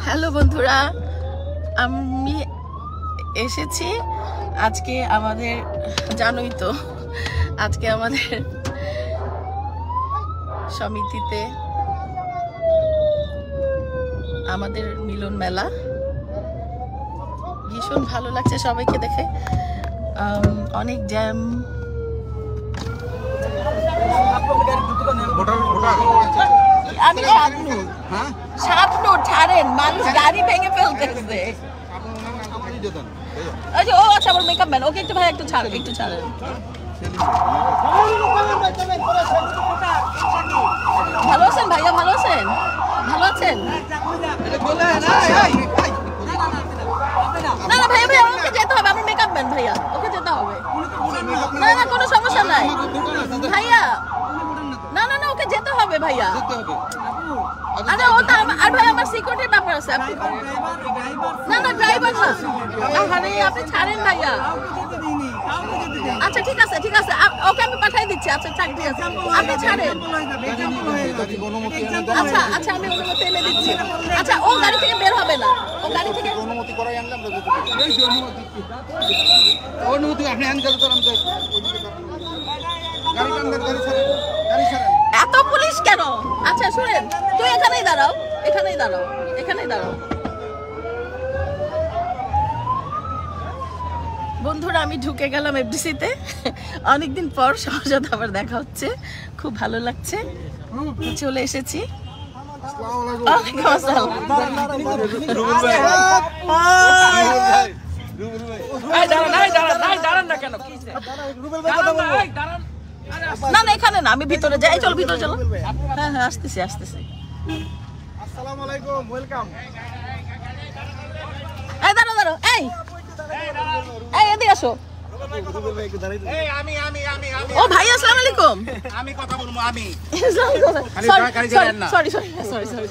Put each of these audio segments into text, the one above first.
Hello বন্ধুরা, আমি এসেছি আজকে আমাদের, জানোই তো আজকে আমাদের সমিতিতে আমাদের মিলন মেলা। ভীষণ ভালো লাগছে সবাইকে দেখে, অনেক জ্যাম। আমি শাবনূর ছাড়েন, মানুষ গাড়ি ভেঙে ফেলতেছে। ও আচ্ছা, আমার মেকআপ ম্যান, ওকে একটু ভাই একটু ছাড়েন, একটু ছাড়েন। ভালো আছেন ভাইয়া? ভালো আছেন? ভালো আছেন? না না ভাইয়া, ভাইয়া ওকে যেতে হবে, আমার মেকআপ ম্যান ভাইয়া, ওকে যেতে হবে। না না কোনো সমস্যা নাই ভাইয়া, না না না ওকে যেতে হবে ভাইয়া। আরে ও তো আর ভাই আমার সিকিউরিটির ব্যাপার আছে। না না ড্রাইভার না, আরে আপনি ছাড়েন ভাইয়া। আচ্ছা ঠিক আছে ঠিক আছে, ওকে আমি পাঠিয়ে দিচ্ছি। আচ্ছা ঠিক আছে, আপনি ছাড়েন। আচ্ছা আচ্ছা আমি অনুমতি এনে দিচ্ছি। আচ্ছা ও গাড়ি থেকে বের হবে না, ও গাড়ি থেকে অনুমতি করাই আনলাম। অনুমতি আপনি আনতে তো এত পুলিশ কেন? আচ্ছা শুনেন, তুই এখানেই দাঁড়াও, এখানেই দাঁড়াও, এখানেই দাঁড়াও। বন্ধুরা আমি ঢুকে গেলাম এফডিসিতে, অনেকদিন পর সবার সাথে আবার দেখা হচ্ছে, খুব ভালো লাগছে। চলে এসেছি। না না এখানে না, আমি ভিতরে যাই। চল ভিতরে চলো। হ্যাঁ হ্যাঁ আসতেছি আসতেছি। আসসালামু আলাইকুম, ওয়েলকাম। এই দাঁড়াও দাঁড়াও, এই এই এদিকে আসো। ও ভাই আসসালামু আলাইকুম। আমি কথা বলবো, আমি সরি সরি সরি সরি।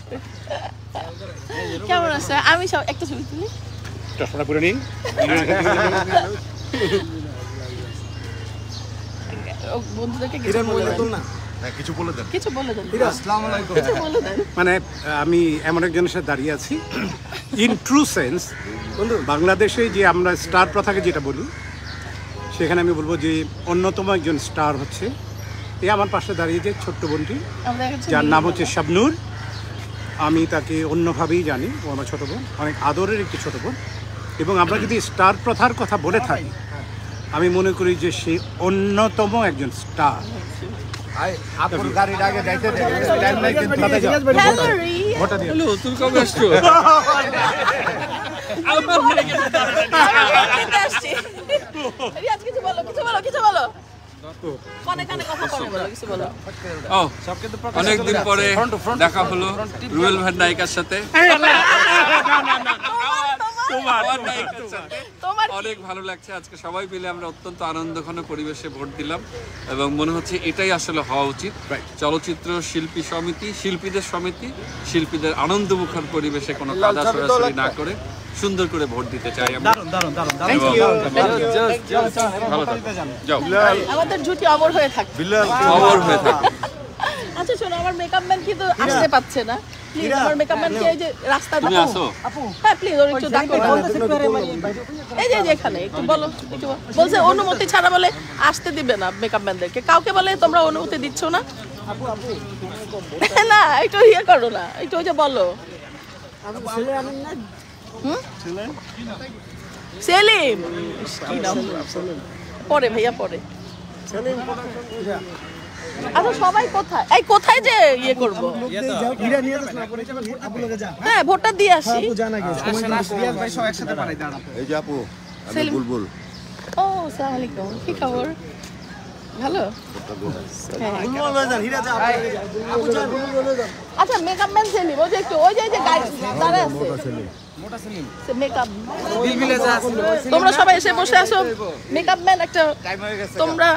কেমন আছে? আমি সব একটা ছবি তুলি। চশমাটা পরে নিন। বন্ধুদেরকে কিছু বলে দেন না, কিছু বলে দেন, কিছু বলে দেন। আসসালামু আলাইকুম, কিছু বলে দেন। মানে আমি এমন একজনের সাথে দাঁড়িয়ে আছি, ইন ট্রু সেন্স বাংলাদেশে যে আমরা স্টার প্রথাকে যেটা বলি, সেখানে আমি বলবো যে অন্যতম একজন স্টার হচ্ছে এই আমার পাশে দাঁড়িয়ে যে ছোট্ট বোনটি, যার নাম হচ্ছে শাবনূর। আমি তাকে অন্যভাবেই জানি, ও আমার ছোটো বোন, অনেক আদরের একটি ছোটো বোন। এবং আমরা যদি স্টার প্রথার কথা বলে থাকি, আমি মনে করি যে সে অন্যতম একজন স্টার। অনেকদিন পরে দেখা হলো রুবেল ভাই নায়িকার সাথে। অনেক ভালো লাগছে। আজকে সবাই মিলে আমরা অত্যন্ত আনন্দঘন পরিবেশে ভোট দিলাম এবং মনে হচ্ছে এটাই আসলে হওয়া উচিত। চলচ্চিত্র শিল্পী সমিতি, শিল্পীদের সমিতি, শিল্পীদের আনন্দমুখর পরিবেশে কোনো কাদা সরাসরি না করে সুন্দর করে ভোট দিতে চাই আমরা। আমাদের জুটি অমর হয়ে থাকবে, অমর হয়ে থাকবে। আচ্ছা শোনো, আমার মেকআপ ম্যান কিন্তু আসতে পারছে না। প্লিজ আমার মেকআপ ম্যানকে এই যে রাস্তা দাও। হ্যাঁ প্লিজ ওর একটু ডাকো। এই যে এখানে একটু বলো, একটু বলছে অনুমতি ছাড়া বলে আসতে দিবে না মেকআপ ম্যানদেরকে। কাউকে বলে তোমরা অনুমতি দিচ্ছ না। না একটু ইয়ে করো না, একটু ওই যে বলো। সেলিম পরে ভাইয়া পরে। আচ্ছা সবাই কোথায়? এই কোথায় যে ইয়ে করবো? হ্যাঁ ভোটটা দিয়ে আসি। বুলবুল। ও আসসালামু আলাইকুম, কি খবর? ভালো। আচ্ছা মেকআপ ম্যান সেলিম, ওই যে একটু ওই যে গাড়ি দাঁড়ায় আছে মেকআপ। তোমরা সবাই এসে বসে আসো। মেকআপ ম্যান একটা, তোমরা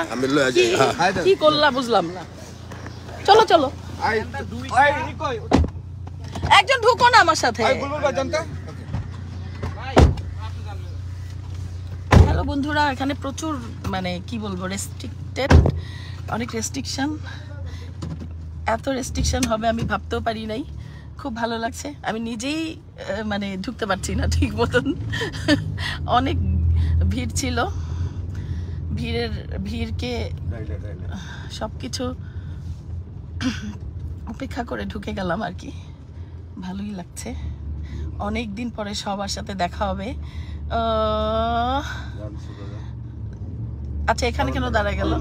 কি করলা বুঝলাম না। চলো চলো, একজন ঢুকো না আমার সাথে। হ্যালো বন্ধুরা, এখানে প্রচুর মানে কি বলবো রেস্ট্রিক্টেড, অনেক রেস্ট্রিকশন। এত রেস্ট্রিকশন হবে আমি ভাবতেও পারি নাই। খুব ভালো লাগছে। আমি নিজেই মানে ঢুকতে পারছি না ঠিক মতন, অনেক ভিড় ছিল। ভিড়কে সবকিছু অপেক্ষা করে ঢুকে গেলাম আর কি। ভালোই লাগছে, অনেক দিন পরে সবার সাথে দেখা হবে। আচ্ছা এখানে কেন দাঁড়ায় গেল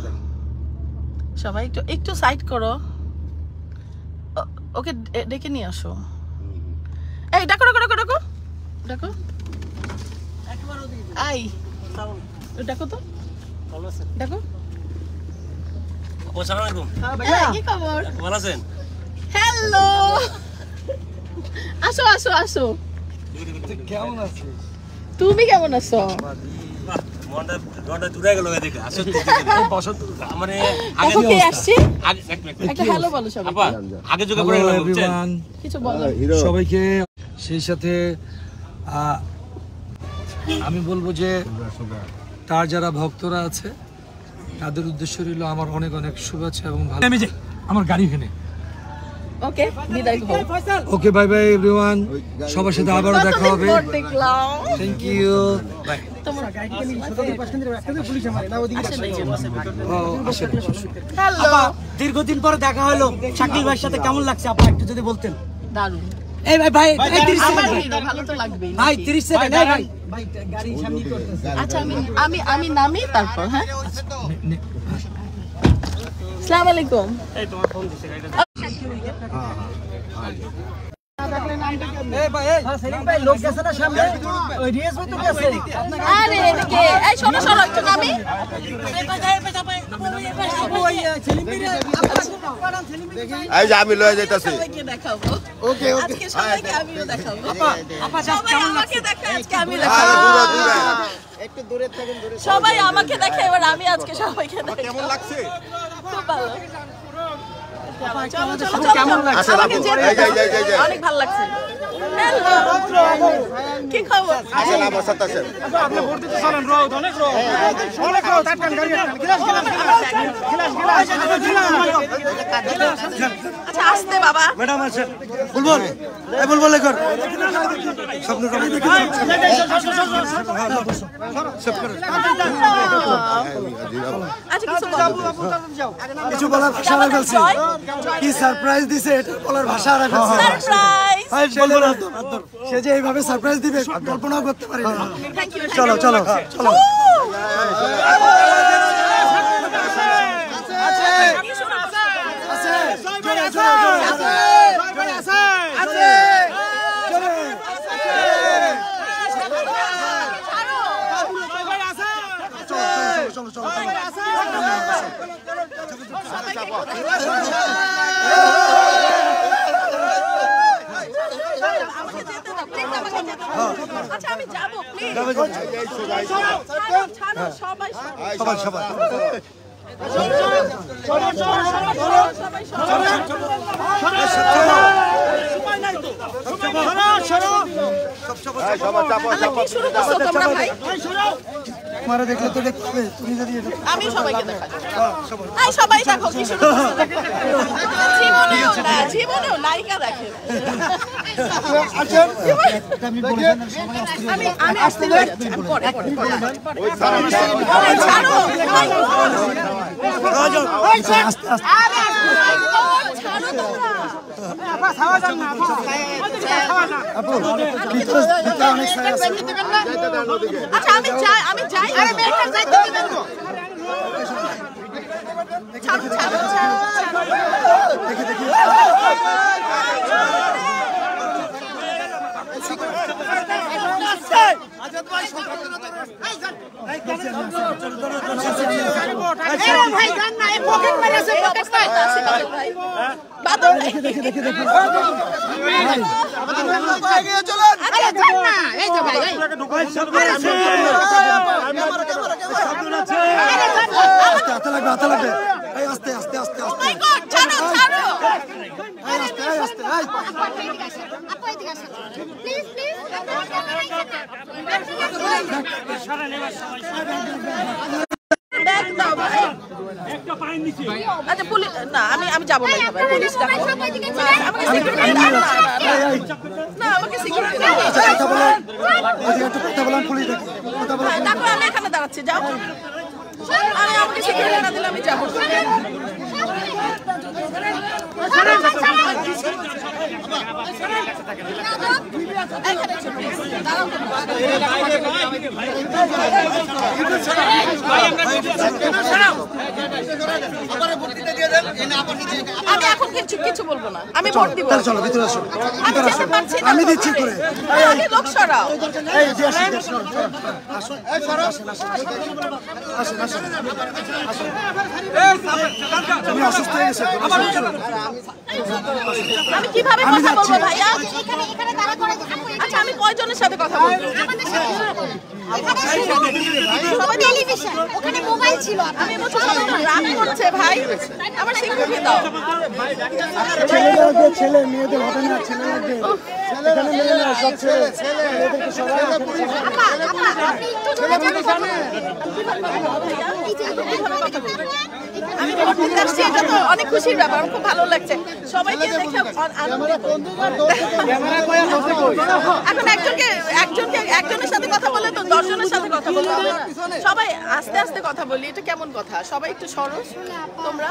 সবাই? একটু সাইড করো, ওকে ডেকে নিয়ে আসো। এই ডাকো ডাকো ডাকো ডাকো ডাকো, আই ডাকো তো, ডাকো। কি খবর? ভালো আছেন? হ্যালো, আসো আসো আসো। কেমন আছো তুমি? কেমন আছো? সবাইকে সেই সাথে আমি বলবো যে তার যারা ভক্তরা আছে তাদের উদ্দেশ্য রইল আমার অনেক অনেক শুভেচ্ছা এবং ভালো। আমার গাড়ি এখানে। ওকে বিদায় হও। ওকে বাই বাই এভরিওয়ান, সবার সাথে আবারও দেখা হবে। Thank you, bye. দীর্ঘদিন পরে দেখা হলো শাকিল ভাইয়ের সাথে, কেমন লাগছে আপা একটু যদি বলতেন? দারুণ। এই ভাই ভাই 30 আমার সেকেন্ড ভালো তো লাগবেই ভাই, 30 সেকেন্ড। এই ভাই ভাই গাড়ি সামনে করতেছে। আচ্ছা আমি নামি তারপর। হ্যাঁ, আসসালামু আলাইকুম। এই তোমার ফোন দিছে গাড়িটা। এই ভাই এই সেলিম ভাই লোক গেছে না সামনে, ওই রিয়াজ ভাই তো গেছে। আরে এদিকে এই শোনো শোনো একটু নামি। এই যে আমি লয়ে যাইতাছি। সবাইকে দেখাবো। ওকে ওকে, আজকে সবাইকে আমিও দেখাবো। আপা সবাই আমাকে দেখে, আজকে আমি দেখাবো। একটু দূরে থাকেন, দূরে। সবাই আমাকে দেখে, এবার আমি আজকে সবাইকে দেখাবো। কেমন লাগছে? খুব ভালো। চলো চলো কেমন লাগছে? অনেক ভালো লাগছে। হ্যালো, কি খবর? আসেন আমার সাথে আসেন। আপনি ভোট দিতে চলেন, রোদ অনেক রোদ, অনেক রোদ। টাটকান গাড়ি, গিলাস গিলাস গিলাস। আচ্ছা আসতে বাবা। ম্যাডাম আছেন, বুলবুল এই বুলবুল লেখর স্বপ্ন আচ্ছা কিছু বলার ভাষা হারা ফেলছি। কি সারপ্রাইজ দিছে এটা বলার ভাষা হারা ফেলছি। সারপ্রাইজ। সে যে এইভাবে সারপ্রাইজ দিবে কল্পনাও করতে পারি না। চলো চলো চলো। আচ্ছা আমি যাবো প্লিজ। সবাই সবাই সবাই তোমারে দেখলে তো দেখবে, তুমি যদি আমি সবাইকে দেখাবো। সবাই দেখো কি শুরু করছে। জীবনেও নায়িকা দেখে। আমি আসতে যাচ্ছি পরে পরে ছাড়ো। আচ্ছা আমি যাই। ছাড়ো ছাড়ো দেখি দেখি হাতে লাগবে। আস্তে আস্তে আস্তে আস্তে আস্তে আচ্ছা পুলিশ না, আমি যাবো না, পুলিশ ডাকো। না আমাকে সিকিউরিটি তারপর আমি এখানে দাঁড়াচ্ছি, যাও। আরে আমাকে সিকিউরিটি না দিলে আমি যাবো। আমি এখন কিছু বলবো না, আমি ভোট দিব। আমি দিচ্ছি করে লোক সরাও। আমি কিভাবে কথা বলবো ভাইয়া? আচ্ছা আমি কয়জনের সাথে কথা বলবো? ওখানে মোবাইল ছিল। আমি বলছি সবাই তো রাগ করছে ভাই, আমার সিকিউরিটি দাও। ছেলে মেয়েদের হবে না, ছেলে লাগবে এখানে মেয়ে না, সব ছেলে মেয়েদেরকে সবাই আমি ভোট দিতে আসছি, এটা তো অনেক খুশির ব্যাপার, আমার খুব ভালো লাগছে সবাইকে দেখে আনন্দিত। এখন একজনের সাথে কথা বলে তো 10 জনের সাথে কথা বলতে হবে না। সবাই আস্তে আস্তে কথা বলি, এটা কেমন কথা? সবাই একটু সরস, তোমরা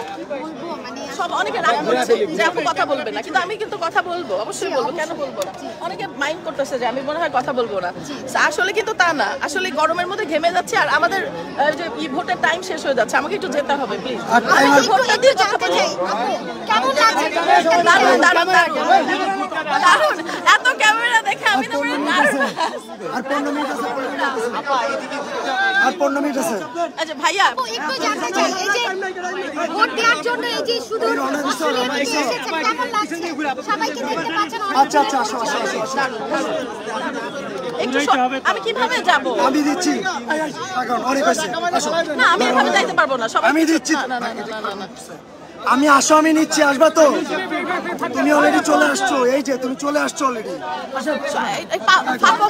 সব অনেকে রাগ করছে যে আপু কথা বলবে না, কিন্তু আমি কিন্তু কথা বলবো, অবশ্যই বলবো, কেন বলবো না? অনেকে মাইন্ড করতেছে যে আমি মনে হয় কথা বলবো না, আসলে কিন্তু তা না। আসলে গরমের মধ্যে ঘেমে যাচ্ছে আর আমাদের যে ভোটের টাইম শেষ হয়ে যাচ্ছে, আমাকে একটু যেতে হবে প্লিজ। ভোটটা দিয়ে কথা বলি। দারুণ, এত ক্যামেরা দেখে আমি তো আর 15 মিনিট আছে, আর 15 মিনিট আছে। আচ্ছা ভাইয়া একটু জানতে চাই, এই যে ভোট দেওয়ার জন্য এই যে শুধু অস্ট্রেলিয়া থেকে এসেছে, কেমন লাগছে? সবাইকে দেখতে পাচ্ছেন? আচ্ছা আচ্ছা, আসো আসো আসো। একটু আমি কিভাবে যাব? আমি দিচ্ছি, এখন অনেক আছে, আসো। না আমি এভাবে যাইতে পারবো না, সবাই আমি দিচ্ছি। না না না না না আমি আসো, আমি নিচ্ছি, আসবা তো? তুমি অলরেডি চলে আসছো, এই যে তুমি চলে আসছো অলরেডি।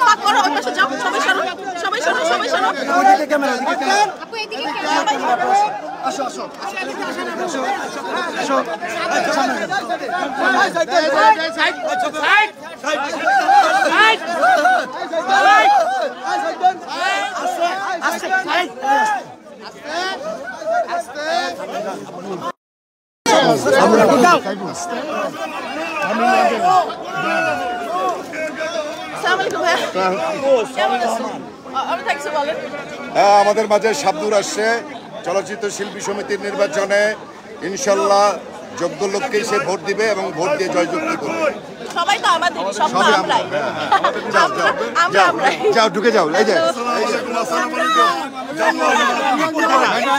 ফাঁক করো, ওই পাশে যাও, সবাই সরো, সবাই সরো, সবাই সরো। ওইদিকে ক্যামেরা, ওইদিকে ক্যামেরা। আপু এদিকে সবাই সরো। আসো আসো আসো, সামনে হ্যাঁ, আমাদের মাঝে শাবনুর আসছে চলচ্চিত্র শিল্পী সমিতির নির্বাচনে। ইনশাল্লাহ যোগ্য লোককেই সে ভোট দিবে এবং ভোট দিয়ে জয়যুক্ত করবে। সবাই তো আমাদের, সব তো আমরাই। আমরাই যাও, ঢুকে যাও। এই যে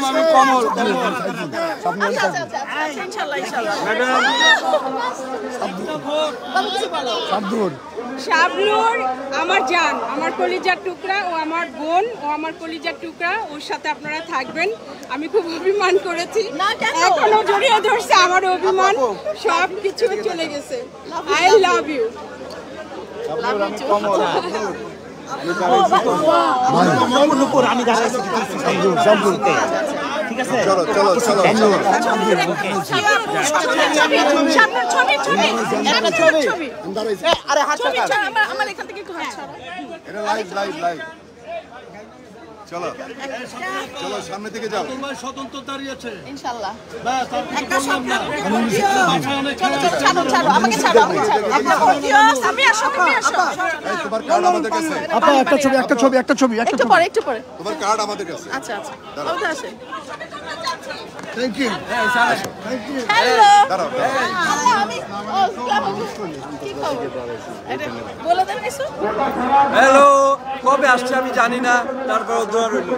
আমি কমল। ইনশাআল্লাহ ইনশাআল্লাহ। শাবনূর আমার জান, আমার কলিজার টুকরা, ও আমার বোন, ও আমার কলিজার টুকরা, ওর সাথে আপনারা থাকবেন। আমি খুব অভিমান করেছি, এখনো জড়িয়ে ধরছে আমার অভিমান, সব কিছু চলে গেছে। I love you. চলো চলো চলো। আমার এখান থেকে একটু হাত ছাড়ো। এটা লাইভ লাইভ লাইভ। চলো চলো, সামনে থেকে যাও। স্বতন্ত্র দাঁড়িয়েছে ইনশাআল্লাহ। একটা স্বপ্ন। চলো চলো, ছাড়ো ছাড়ো, আমাকে ছাড়ো, আমাকে ছাড়ো। একটা ভোট দিও, আমি আসো, তুমি আসো। এই তোমার কার্ড আমাদের কাছে। আপা একটা ছবি, একটা ছবি, একটা ছবি, একটা একটু পরে, একটু পরে। তোমার কার্ড আমাদের কাছে। আচ্ছা আচ্ছা, ওটা আসে। Thank you. হ্যালো। দাঁড়াও আমি কি খবর? বলে দেন কিছু। হ্যালো, কবে আসছে আমি জানি না, তারপর দোয়া রইল।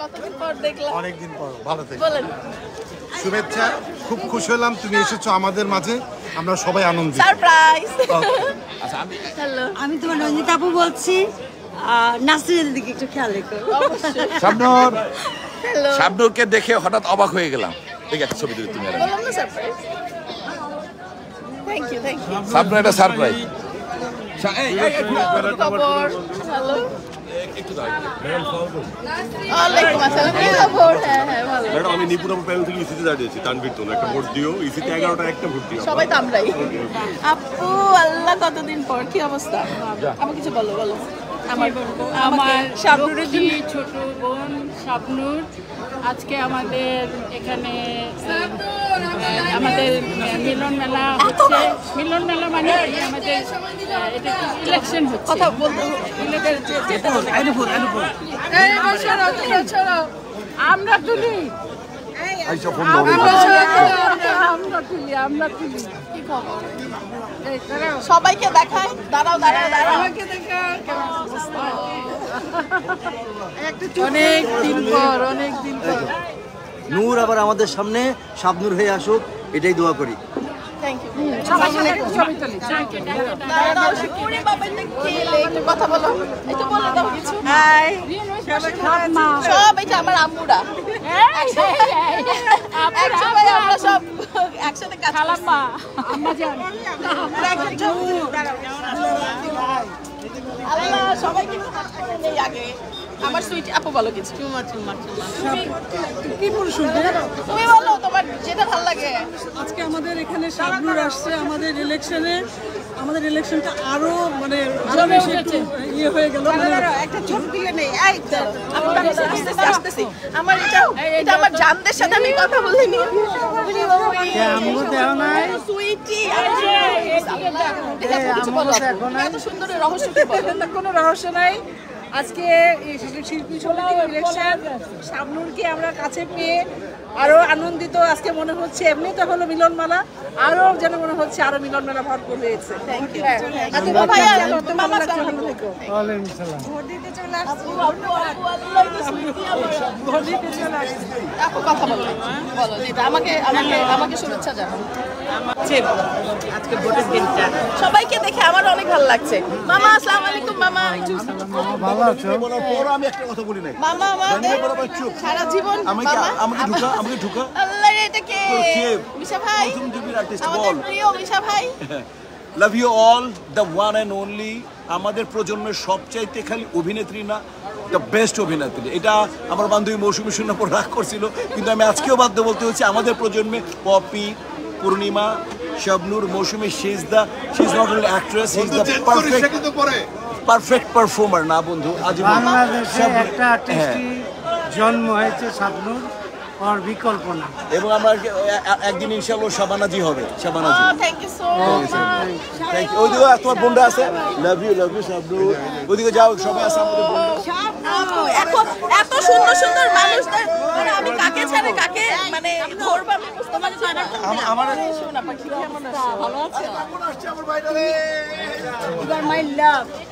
কতদিন পর দেখলাম। অনেকদিন পর, ভালো থেকো। বলেন। শুভেচ্ছা, খুব খুশি হলাম তুমি এসেছো আমাদের মাঝে, আমরা সবাই আনন্দিত। সারপ্রাইজ। হ্যালো, আমি তোমার রঞ্জিত আপু বলছি, নাসরিনের দিকে একটু খেয়াল রেখো। শাবনূর, হ্যালো। শাবনূরকে দেখে হঠাৎ অবাক হয়ে গেলাম। ঠিক আছে, ছবি তুলি তুমি আর আমি। বললাম না surprise. Thank you, thank you. Shabnur একটা সারপ্রাইজ। খবর। হ্যালো। ওয়ালাইকুম আসসালাম। কি খবর? হ্যাঁ হ্যাঁ ভালো। ম্যাডাম আমি নিপুণাপুর প্যানেল থেকে ইসিতে দাঁড়িয়েছি, তানভীর তোলা একটা ভোট দিও, ইসিতে 11টা একটা ভোট দিও। সবাই তো আমরাই। আপু আল্লাহ কতদিন পর, কি অবস্থা? আমাকে কিছু বলো বলো। আমার শাবনুরের ছোট বোন শাবনুর আজকে আমাদের এখানে আমাদের মিলন মেলা হচ্ছে। মিলন মেলা মানে আমাদের এটা ইলেকশন হচ্ছে। কথা বলতে যেতে হবে। আমরা তুলি আমরা তুলি। কি খবর? সবাইকে দেখায়। দাঁড়াও দাঁড়াও দাঁড়াও। অনেক দিন পর নূর আবার আমাদের সামনে শাবনুর হয়ে আসুক, এটাই দোয়া করি। Thank you. কথা বলো, একটু বলে দাও কিছু। সব এই যে আমার আম্মুরা একসাথে, আমরা সব একসাথে কাজ করছি। আল্লাহ সবাইকে নেই আগে। আমার সুইটি আপু বলো কিছু। তুমি বলো তোমার যেটা ভালো লাগে। আজকে আমাদের এখানে শাবনুর আসছে আমাদের ইলেকশনে, আমাদের ইলেকশনটা আরো মানে আরো বেশি ইয়ে হয়ে গেল। একটা ছোট দিলে নেই। আসতেছি। আমার এটা আমার জানদের সাথে আমি কথা বলিনি। সুইটি এত সুন্দর রহস্য কি বলো? কোনো রহস্য নাই। আজকে শিল্পী সমিতির ইলেকশন, শাবনুরকে আমরা কাছে পেয়ে আরো আনন্দিত। আজকে মনে হচ্ছে এমনি তো হলো মিলন মেলা, আরো যেন মনে হচ্ছে আরো মিলন মেলা ভরপুর হয়েছে। Thank you. কথা বলো বলো যেটা আমাকে আমাকে আমাকে শুভেচ্ছা জানাও। আজকে ভোটের দিনটা সবাইকে দেখে আমার অনেক ভালো লাগছে। মামা আসসালামু আলাইকুম। মামা ভালো আছো? আমি একটা কথা বলি নাই। মামা আমাদের সারা জীবন আমাকে ঢুকা আল্লাহ রে, এটা কে? মিশা ভাই, আমাদের প্রিয় মিশা ভাই। Love you all, the one and only. আমাদের প্রজন্মের সবচাইতে খালি অভিনেত্রী না, দ্য বেস্ট অভিনেত্রী। এটা আমার বান্ধবী মৌসুমী শূন্য পর রাগ করছিল, কিন্তু আমি আজকেও বাধ্য বলতে হচ্ছে আমাদের প্রজন্মে Popy, Purnima, Shabnur, Moushumi, she is not only actress, she is the perfect performer. না বন্ধু, আজ বাংলাদেশে একটা আর্টিস্টই জন্ম হয়েছে শাবনুর, আর বিকল্প না। এবং আমরা একদিন ইনশাআল্লাহ শাবানাজি হবে। Shabanaji, thank you so much. Thank you. ওইদিকে তোমার বোনরা আছে, লাভ ইউ শাবনুর। ওইদিকে যাও, সবাই আছে আমাদের বোনরা। এত সুন্দর সুন্দর মানুষদের মানে আমি কাকে ছাড়ে কাকে মানে ধরবো আমি বুঝতে পারছি না। আমার শোনা পাখি কেমন আছে? ভালো আছে?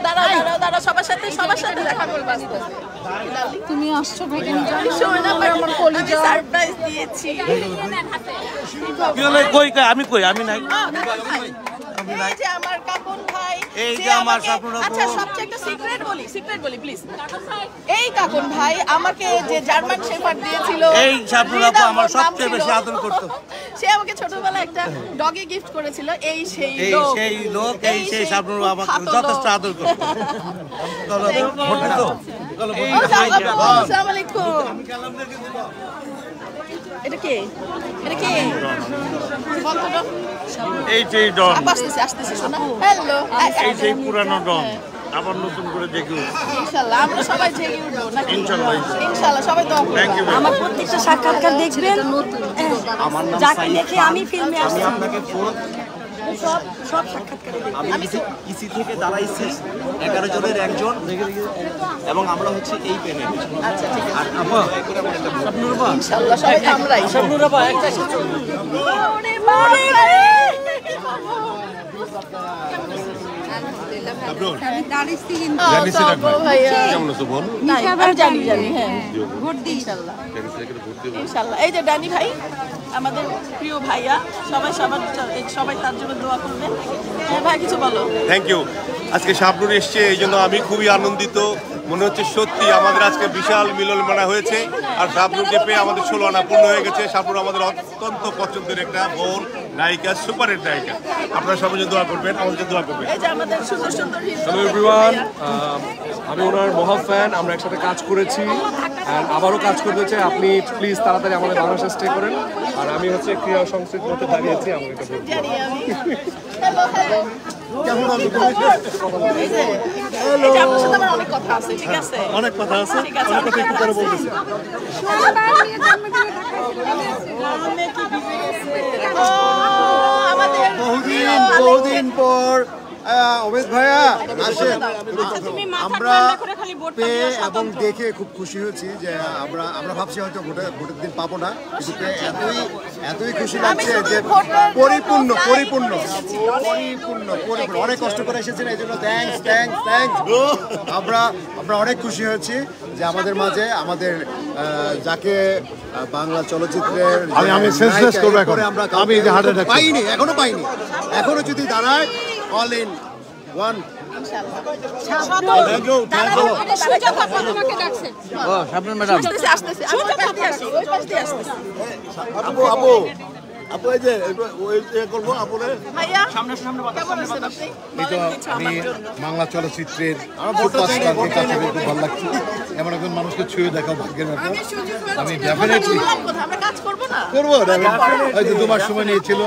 দাঁড়াও দাঁড়াও দাঁড়াও, সবার সাথে দেখা করবো আস্তে আস্তে। তুমি আসছো ভাই? শোনা আমার কলিজা সারপ্রাইজ দিয়েছি। আমি নাই। এই যে আমার কাপন ভাই, এই যে আমার শাবনুর আপু। আচ্ছা সবচেয়ে একটা সিক্রেট বলি প্লিজ। এই কাপন ভাই আমাকে যে জার্মান শেফার্ড দিয়েছিল, এই শাবনুর আপু আমার সবচেয়ে বেশি আদর করত। সে আমাকে ছোটবেলায় একটা ডগি গিফট করেছিল। এই সেই লোক এই সেই শাবনুর আমাকে যথেষ্ট আদর করত। আসসালামু আলাইকুম। এটা কে? এই সেই ডন, আসতেছে শোনা। হ্যালো, এই সেই পুরানো ডন আবার নতুন করে দেখি। ইনশাআল্লাহ আমরা সবাই জেগে উঠবো নাকি? ইনশাআল্লাহ সবাই দোয়া করবেন। আমার প্রত্যেকটা সাক্ষাৎকার দেখবেন, যাকে দেখে আমি ফিল্মে আসছি। আপনাকে সব সাক্ষাৎকারে দেখবেন। আমি ইসি থেকে দাঁড়াইছি 11 জনের একজন, এবং আমরা হচ্ছে এই প্যানেল। আচ্ছা ঠিক আছে। আর আপা শাবনুর আপা, ইনশাআল্লাহ সবাই আমরাই। শাবনুর আপা একটা ওরে বাবা রে। আমি দাঁড়িয়েছি কিন্তু কেমন আছো বোন? জানি হ্যাঁ ভোট দিই ইনশাআল্লাহ। এই যে ডানি ভাই আমাদের প্রিয় ভাইয়া, সবাই তার জন্য দোয়া করবেন। ভাই কিছু বলো। Thank you. আজকে শাবনুর এসছে, এই জন্য আমি খুবই আনন্দিত। মনে হচ্ছে সত্যি আমাদের আজকে বিশাল মিলন মেলা হয়েছে, আর শাবনুরকে পেয়ে আমাদের 16 আনা পূর্ণ হয়ে গেছে। শাবনুর আমাদের অত্যন্ত পছন্দের একটা বোন, নায়িকা, সুপারের নায়িকা। আপনারা সবাই দোয়া করবেন, আমাদেরকে দোয়া করবেন। এই যে আমাদের সুন্দর সুন্দর হ্যালো এভরিওয়ান, আমি ওনার মহা ফ্যান। আমরা একসাথে কাজ করেছি, অ্যান্ড আবারও কাজ করতে চাই। আপনি প্লিজ তাড়াতাড়ি আমাদের বাংলাদেশে স্টে করেন। আর আমি হচ্ছে ক্রীড়া সংস্কৃতির মধ্যে দাঁড়িয়েছি, আমাকে এটা বলতে অনেক কথা আছে, ঠিক আছে? অনেক কথা আছে, অনেক কথা একটু করে বলতেছি। বহুদিন পর অমিত ভাইয়া আসেন। আমরা পেয়ে এবং দেখে খুব খুশি হয়েছি যে আমরা ভাবছি হয়তো ভোটের দিন পাবো না, কিন্তু পেয়ে এতই খুশি লাগছে যে পরিপূর্ণ অনেক কষ্ট করে এসেছেন, এই জন্য থ্যাঙ্কস। আমরা অনেক খুশি হয়েছি যে আমাদের মাঝে আমাদের যাকে বাংলা চলচ্চিত্রের আমি সেন্সলেস করব এখন, আমি এই যে হার্ট অ্যাটাক এখনো পাইনি, এখনো যদি দাঁড়ায় অল ইন ওয়ান। আপু এই যে করবো আপুরে আমি বাংলা চলচ্চিত্রের সুপারস্টারকে কাছে খুব ভালো লাগছে। এমন একজন মানুষকে ছুঁয়ে দেখা ভাগ্যের ব্যাপার। আমি ডেফিনেটলি করবো। হয়তো 2 মাস সময় নিয়েছিল,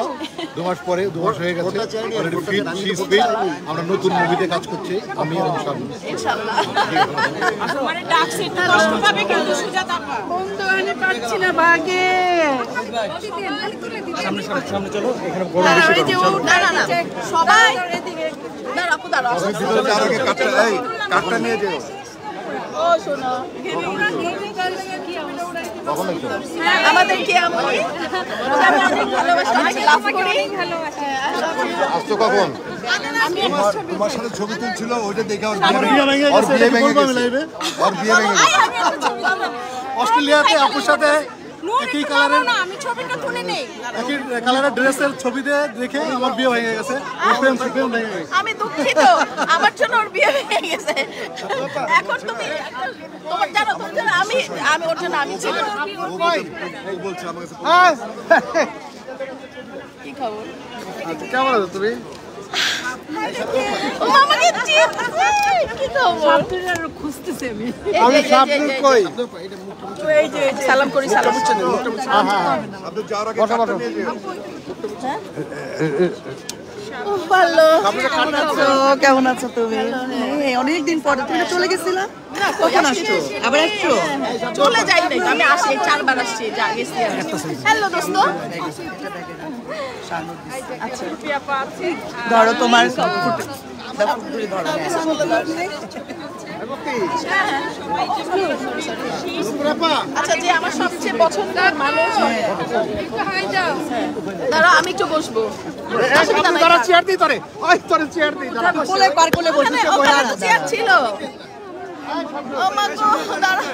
2 মাস পরে 2 মাস হয়ে গেছে। আমরা নতুন মুভিতে কাজ করছি, আমি এবং শাবনূর। সামনে চলো, এখানে গরম বেশি সবাই কাঠটা নিয়ে যেও। আমাদেরকে আসতো কখন? তোমার সাথে ছবি তুলছিল, ওইটা দেখে ওর বিয়ে ভেঙে গেছে। অস্ট্রেলিয়াতে আপুর সাথে একই কালারের ড্রেসের ছবি দেখে আমার বিয়ে ভেঙে গেছে। আমি দুঃখিত, আমার জন্য ওর বিয়ে ভেঙে গেছে। এখন তুমি তোমার জানো, আমি ওর জন্য আমি ছিল। কি খবর? কেমন আছো তুমি? সালাম করি, কেমন আছো তুমি? অনেকদিন পরে তুমি চলে গেছিলা, কখন আসছো? আবার আসছো? চলে যাই নাই, আমি আসি 4 বার আসছি। হ্যালো দোস্ত, ধরো তোমার আচ্ছা, যে আমার সবচেয়ে পছন্দের মানুষ। দাঁড়া, আমি একটু বসবো। চেয়ার দিই তোরে, চেয়ার দিই। চেয়ার ছিল। ও মা গো, দাঁড়াও।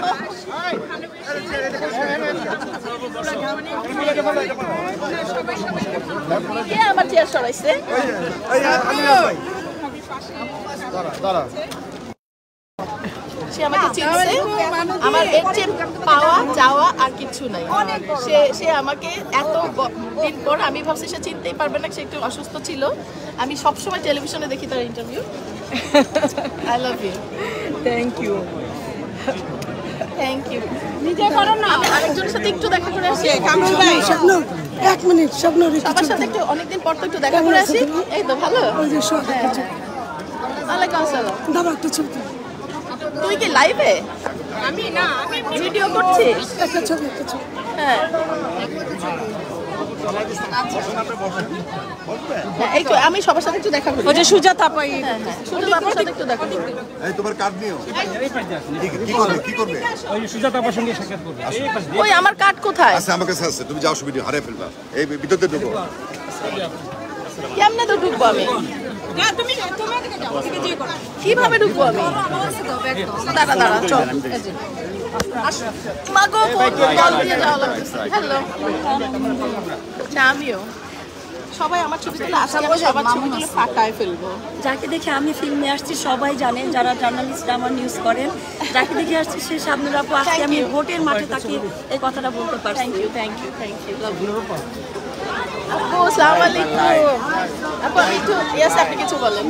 কে আমার চেয়ার সরাইছে? সে আমাকে চিনছে, আমার এর চেয়ে পাওয়া যাওয়া আর কিছু নাই। সে আমাকে এত দিন পর, আমি ভাবছি সে চিনতেই পারবে না, সে একটু অসুস্থ ছিল। আমি সবসময় টেলিভিশনে দেখি তার interview. I love you. Thank you. নিজে করো না, আরেকজনের সাথে একটু দেখা করে আসি। এক মিনিট, স্বপ্নর সবার সাথে একটু অনেকদিন পর তো একটু দেখা করে আসি। এই তো ভালো। ওয়ালাইকুম আসসালাম। দাঁড়া একটা ছবি। তুই কি লাইভে? আমি না, আমি ভিডিও করছিস। একটা ছবি। হ্যাঁ, এই তো আমি সবার সাথে একটু দেখা করি। ওই যে সুজাতা পাই, সুজাতা আপুর সাথে একটু দেখা করি। এই তোমার কার্ড নিও। কি করবে? ওই সুজাতা আপার সঙ্গে সাক্ষাৎ করবে। ওই আমার কার্ড কোথায়? আচ্ছা, আমার কাছে আছে। তুমি যাও, ভিডিও হারিয়ে ফেলবা। এই ভিতরতে ঢুকো। কেমনে তো ঢুকবো আমি? কিভাবে ঢুকবো আমি? দাঁড়া চল। মাগো, হ্যালো। আমিও সবাই আমার ছবি তুলে আসছে, সবার ছবি তুলে ফাটায় ফেলবো। যাকে দেখে আমি ফিল্মে আসছি সবাই জানেন, যারা জার্নালিস্ট আমার নিউজ করেন, যাকে দেখে আসছি সে শাবনূর আপু। আজকে আমি ভোটের মাঠে তাকে এই কথাটা বলতে পারছি। Thank you. আপু আসসালামু আলাইকুম। আপু আমি একটু ইয়াস আপনি কিছু বলেন।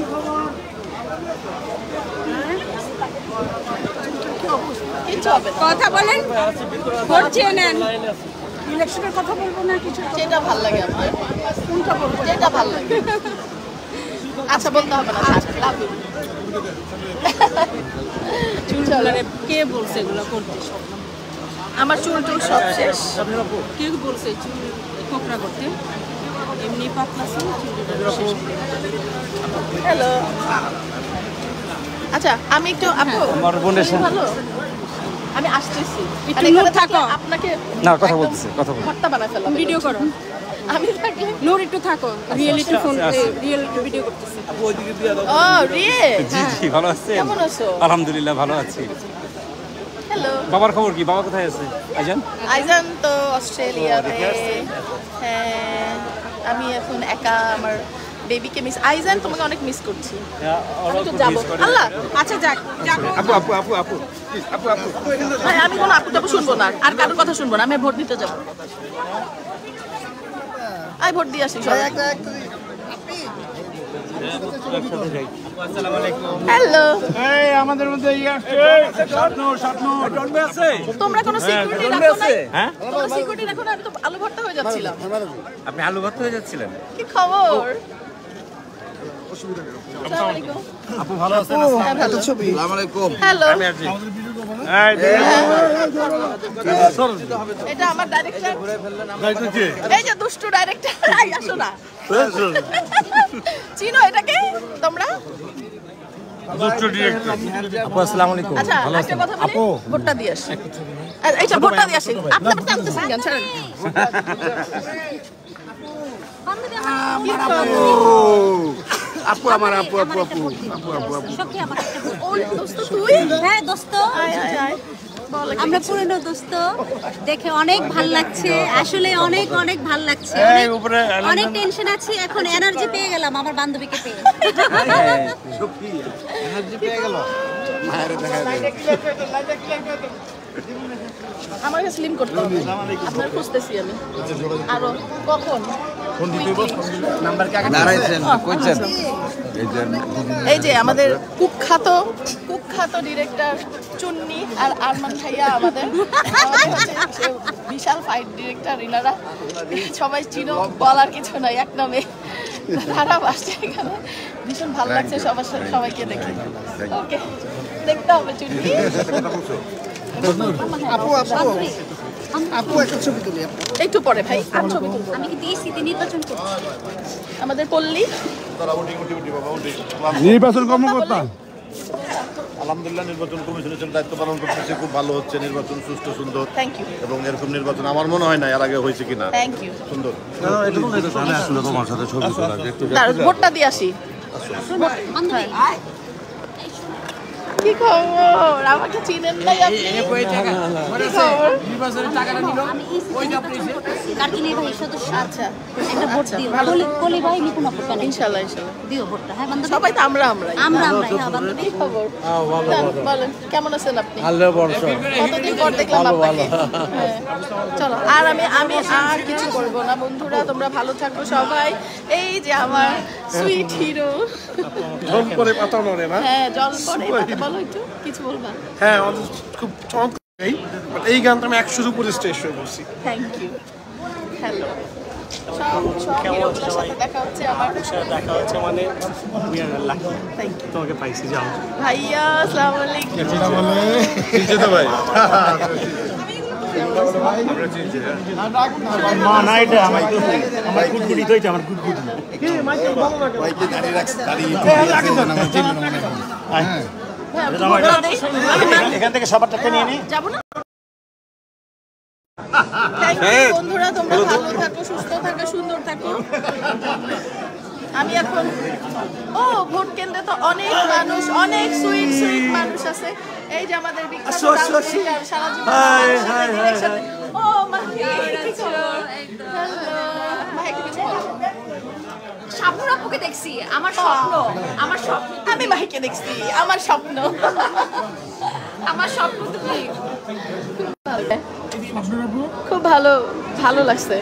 কিছু হবে কথা বলেন, ভোট চেয়ে নেন। ইলেকশনের কথা বলবো না কিছু, যেটা ভালো লাগে আপনার, কোনটা বলবো যেটা ভালো লাগে। আচ্ছা বলতে হবে না, লাভ ইউ। চুলগুলারে কে বলছে এগুলো করতে? আমার চুল টুল সব শেষ। কে বলছে চুল কোকড়া করতে? এমনি পাতলা ছিল হ্যালো। আচ্ছা আমি একটু আপু আমার বোনের সাথে ভালো, আমি আসতেছি। একটু নূর থাকো। আপনাকে না কথা বলতেছি, কথা বল। ভর্তা বানাই ফেললাম। ভিডিও করো। আমি থাকলে নূর একটু থাকো, রিয়েলিটি ফোন রিয়েলিটি ভিডিও করতেছি। ও রিয়ে, জি জি ভালো আছেন? কেমন আছো? আলহামদুলিল্লাহ ভালো আছি। হ্যালো। বাবার খবর কি? বাবা কোথায় আছে? আইজান? আইজান তো অস্ট্রেলিয়াতে। হ্যাঁ আমি এখন একা, আমার বেবিকে মিস। আইজান তোমাকে অনেক মিস করছি। আমি তো যাবো। আল্লাহ আচ্ছা যাক যাবো। আপু আপু আপু আপু আপু আপু ভাই আমি কোনো আপু টাপু শুনবো না, আর কারোর কথা শুনবো না। আমি ভোট দিতে যাবো। আই ভোট দিয়ে আসি সবাই। হ্যালো। এই আমাদের মধ্যে ই আসছে স্বপ্নর জন্মে আছে। তোমরা কোনো সিকিউরিটি রাখো না? হ্যাঁ কোনো সিকিউরিটি রাখো না? আমি তো আলু ভর্তা হয়ে যাচ্ছিলাম। আপনি আলু ভর্তা হয়ে যাচ্ছিলেন? কি খবর? আপু ভালো আছেন? ভালো। আসসালামু আলাইকুম। হ্যালো। এই এটা আমার ডাইরেক্টর। ডাইরেক্টর কে? এই যে দুষ্টু ডাইরেক্টর। আই আসো না। চিনো এটাকে তোমরা? দুষ্টু ডিরেক্টর। আপু আসসালামু আলাইকুম। আচ্ছা ভালো একটা আছেন? কথা বলি, ভোটটা দিয়ে আসি। এইটা ভোটটা দিয়ে আসি। আপনার কথা বলতেছেন কেন? ছাড়েন। কি খবর? আপু আমার আপু আপু আপু আপু আপু আপু ওই দোস্ত তুই? হ্যাঁ দোস্ত, আয় আয় আয়। বল একটা আমরা কিছু। পুরনো দোস্ত, দেখে অনেক ভাল লাগছে, আসলে অনেক অনেক ভাল লাগছে। অনেক টেনশন আছে, এখন এনার্জি পেয়ে গেলাম আমার বান্ধবীকে পেয়ে। এনার্জি পেয়ে গেল। মায়ের দেখা যায়। আমাকে স্লিম করতে হবে। আপনার খুঁজতেছি আমি। আরো কখন? ফোন দিতে বল। নাম্বার কি আগে দাঁড়াইছেন কইছেন? এই যে আমাদের কুখ্যাত ডিরেক্টর চুন্নি আর আরমান ভাইয়া আমাদের হচ্ছে বিশাল ফাইট ডিরেক্টর। ইনারা সবাই চিনো, বলার কিছু নাই, এক নামে খারাপ আসছে এখানে। ভীষণ ভালো লাগছে সবাইকে দেখে। ওকে দেখতে হবে চুন্নি। আপু আপু আপু একটা ছবি তুলি। একটু পরে ভাই আর ছবি তুলবো। আমি কিন্তু এই সিটি নির্বাচন করছি। আমাদের পল্লী নির্বাচন কর্মকর্তা। আলহামদুলিল্লাহ নির্বাচন কমিশনের দায়িত্ব পালন করতেছে, খুব ভালো হচ্ছে নির্বাচন, সুষ্ঠু সুন্দর। Thank you. এবং এরকম নির্বাচন আমার মনে হয় না এর আগে হয়েছে কিনা। Thank you. সুন্দর। তোমার সাথে ছবি তোলা ভোটটা দিয়ে আসি। কি খবর? আমাকে চিনেন নাই আপনি? কি খবর? আমি এই সিটি নির্বাচন করতেছি। কার্তিনী ভাই সদস্য। আচ্ছা একটা ভোট দিও। কলি ভাই নিপুণ আপু কেন? ইনশাআল্লাহ ইনশাআল্লাহ দিও ভোটটা। হ্যাঁ বান্ধবী। সবাই তো আমরাই আমরা হ্যাঁ বান্ধবী। কি খবর? বলেন কেমন আছেন আপনি? আল্লাহ বর্ষা। কতদিন পর দেখলাম আপনাকে। হ্যাঁ। চলো আর আমি আর কিছু করব না বন্ধুরা, তোমরা ভালো থাকো সবাই। এই যে আমার সুইট হিরো। জল করে পাতা নড়ে না। হ্যাঁ জল পড়ে পাতা। বলো একটু কিছু বলবা? হ্যাঁ খুব চমৎকার। এই গানটা আমি 100 উপরে স্টেজ শো করছি। Thank you. হ্যালো সব হিরোগুলোর সাথে দেখা হচ্ছে আমার। দেখা হচ্ছে মানে আমি আর লাকি তোমাকে পাইছি। যাও ভাইয়া আসসালামু আলাইকুম। যেটা বলে চিনছে তো ভাই। মা না এটা আমার কুটকুটি তো এটা আমার কুটকুটি। কি মাইকেল ভালো লাগে। ভাইকে দাঁড়িয়ে রাখছে, দাঁড়িয়ে এখান থেকে সবারটা নিয়ে নি। যাবো না? থ্যাংক ইউ বন্ধুরা, তোমরা ভালো থাকো, সুস্থ থাকো, সুন্দর থাকো। আমি এখন ভোট কেন্দ্রে তো অনেক মানুষ, অনেক সুইট সুইট মানুষ আছে। এই যে আমাদের বিখ্যাত সারা জীবন শাবনুর আপুকে দেখছি, আমার স্বপ্ন, আমার স্বপ্ন। আমি ভাইকে দেখছি, আমার স্বপ্ন। আমার স্বপ্ন তুমি। খুব ভালো লাগছে।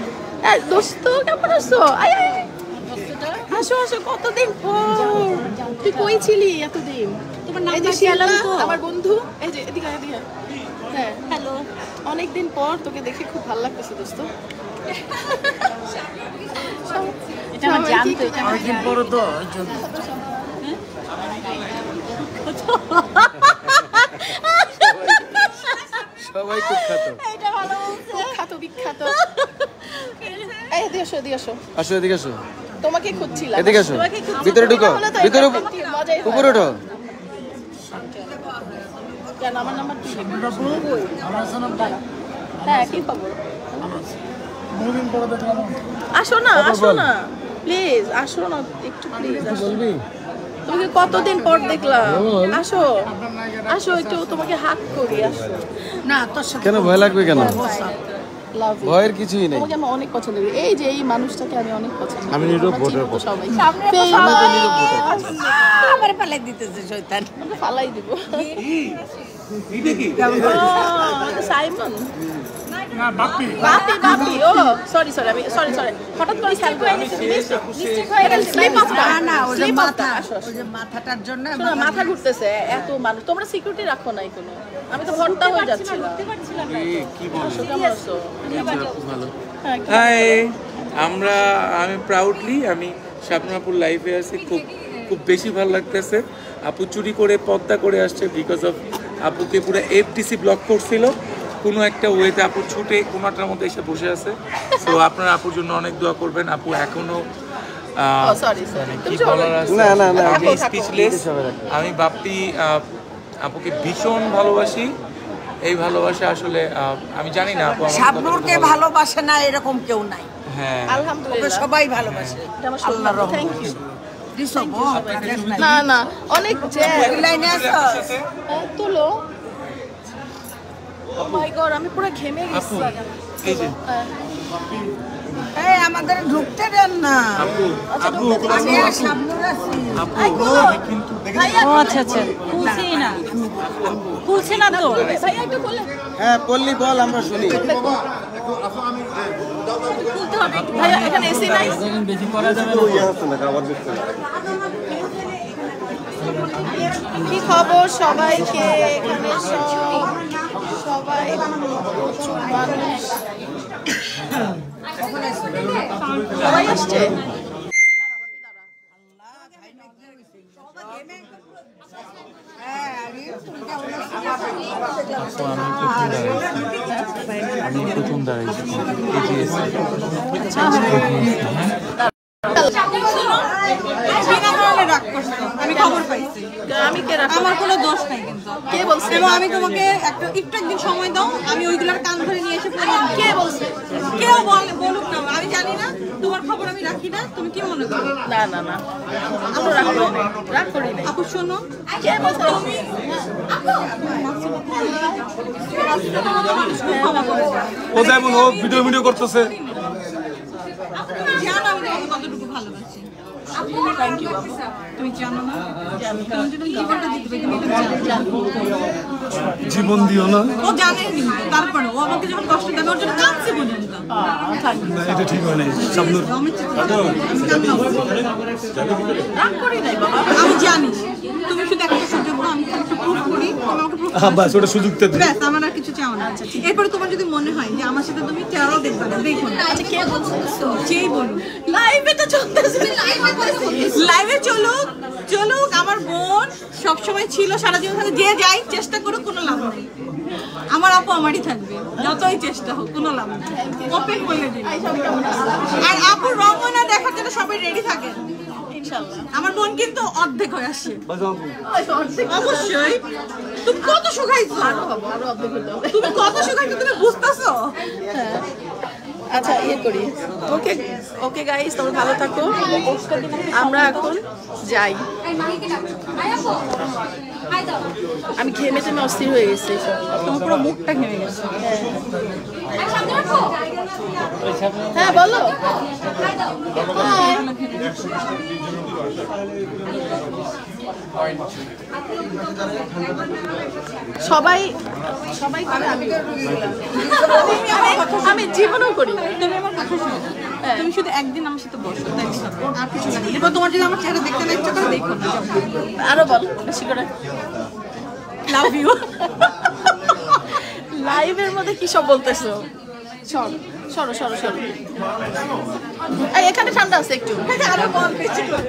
দোস্ত কেমন আছো? আসো আসো, কতদিন পর। তুই কই ছিলি এতদিন? তোমার নাম তো আমার বন্ধু, এই যে এদিকে এদিকে। হ্যাঁ হ্যালো, অনেকদিন পর তোকে দেখে খুব ভালো লাগতেছে দোস্ত। এটা আমার জানতো, এটা অনেকদিন পর তো সবাই খুব খ্যাত। এটা ভালো বলছে, খ্যাত বিখ্যাত। এই এদিকে আসো, এদিকে আসো। আসো এদিকে আসো। তোমাকে খুঁজছিলাম। এদিকে আসো, ভিতরে ঢুকো, ভিতরে উপরে ওঠো। কেন আমার নাম্বার কি? হ্যাঁ, কি খবর? আসো না, আসো না প্লিজ, আসো না একটু প্লিজ। বলবি তোমাকে কতদিন পর দেখলাম। আসো আসো, একটু তোমাকে হাত করি। আসো না, তোর সাথে কেন ভয় লাগবে কেন? Love you. ভয়ের কিছুই নেই। তোমাকে আমি অনেক পছন্দ করি। এই যে এই মানুষটাকে আমি অনেক পছন্দ করি। আমি নীরব ভোটার। সবাই সামনে নীরব ভোটার। আমারে পালাই দিতেছে শয়তান। আমরা ফালাই দিব। এটা কি? সাইমন না, বাপি বাপি বাপি। ও সরি সরি, আমি সরি সরি, হঠাৎ করে খেয়াল করে মিস্টেক হয়ে গেল। স্লিপ অফ না না, ওই যে মাথা, ওই যে মাথাটার জন্য মাথা ঘুরতেছে। এত মানুষ, তোমরা সিকিউরিটি রাখো নাই কোনো? আমি তো ভর্তা হয়ে যাচ্ছিলাম। কি বলছো? কেমন আছো? ভালো। হাই, আমি প্রাউডলি আমি শাবনাপুর লাইফে আছি। খুব বেশি ভালো লাগতেছে। আপু চুরি করে পদ্মা করে আসছে বিকজ অফ আপুকে পুরো এফডিসি ব্লক করছিল। কোনো একটা ওয়েতে আপু ছুটে কোনোটার মধ্যে এসে বসে আছে। তো আপনারা আপুর জন্য অনেক দোয়া করবেন। আপু এখনো কি বলার আছে, আমি স্পিচলেস। আমি বাপ্পি আপুকে ভীষণ ভালোবাসি। এই ভালোবাসা আসলে আমি জানি না আপু শাবনূরকে ভালোবাসে না এরকম কেউ নাই। হ্যাঁ, আলহামদুলিল্লাহ সবাই ভালোবাসে। আল্লাহর রহমত। Thank you. না না, অনেক লাইনে আছো। তুলো। ও মাই গড, আমি পুরো ঘেমে গেছি। এই যে এই আমাদের ঢুকতে দেন না। আপু আপু আমি শাবনূর আছি। আপু কিন্তু ও আচ্ছা আচ্ছা, খুলছি না, খুলছে না তো ভাইয়া একটু বলে। হ্যাঁ পল্লী বল, আমরা শুনি। ভাইয়া এখানে এসি নাই? বেশি করা যাবে না। কি খবর সবাইকে? এখানে সবাই প্রচুর মানুষ। সবাই আসছে। আমি প্রথম দাঁড়াইছি। আমি খবর পাইছি। আমি কে রাখবো? আমার কোনো দোষ নাই কিন্তু। কে বলছে? এবং আমি তোমাকে একটু একদিন সময় দাও, আমি ওইগুলোর কান ধরে নিয়ে এসে প্রমাণ দিই। কে বলছে? কেউ বলুক না, আমি জানি না, তোমার খবর আমি রাখি না। তুমি কি মনে করো? না না না, আমরা রাগ করি না। আপু শোনো, কে বলছে? তুমি ও যেমন ও ভিডিও করতেছে। জানো আমি তোমাকে কতটুকু ভালোবাসি। থ্যাংক ইউ বাবু। তুমি জানো না, তুমি যদি জীবনটা দিতে তুমি জানো। জীবন দিও না। ও জানে কিন্তু তারপরে ও আমাকে যখন কষ্ট দেবে ওর জন্য কাঁদছে পর্যন্ত। না, এটা ঠিক হয় নাই। শাবনূর রাগ করি নাই বাবা। আমি জানি তুমি শুধু একটা সুযোগ দাও, আমি একটা প্রুফ করি, তুমি আমাকে প্রুফ করো। বাস ওটা সুযোগটা দিই। ব্যাস, আমার আর কিছু চাও না। এরপরে তোমার যদি মনে হয় যে আমার সাথে তুমি চাও দেখবা না, দেখো না। আচ্ছা কে বলছে? যেই বলুন, লাইভে তো চলতেছে। লাইভে চলুক চলুক, আমার বোন সবসময় ছিল, সারা জীবন থাকে। যে যাই চেষ্টা করুক, কোনো লাভ নেই। আমার আপু আমারই থাকবে, যতই চেষ্টা হোক, কোনো লাভ নেই। ওপেন বলে দিই। আর আপুর রমনা দেখার জন্য সবাই রেডি থাকেন ইনশাআল্লাহ। আমার বোন কিন্তু অর্ধেক হয়ে আসছে। অবশ্যই। তুমি কত শুকাইছো? আরো অর্ধেক হতে হবে। তুমি কত শুকাইছো তুমি বুঝতেছো? হ্যাঁ। আচ্ছা ইয়ে করি। ওকে ওকে গাইস, তোমরা ভালো থাকো। আমরা এখন যাই। আমি ঘেমে টেমে অস্থির হয়ে গেছি। তোমার পুরো মুখটা ঘেমে গেছে। হ্যাঁ বলো। সবাই সবাই করে আমি জীবনও করি। তুমি আমার কথা শোনো, তুমি শুধু একদিন আমার সাথে বসো, আর কিছু না। এরপর তোমার যদি আমার চেহারা দেখতে না ইচ্ছা করে দেখো। আরো বল বেশি করে। Love you. লাইভের মধ্যে কি সব বলতেছো? সরো সরো সরো। এই এখানে ঠান্ডা আছে একটু। আরো বল বেশি করে।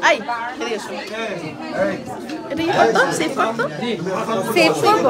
আই এদিকে এসো। এটা কি করতো? সেভ করতো? সেভ করবো।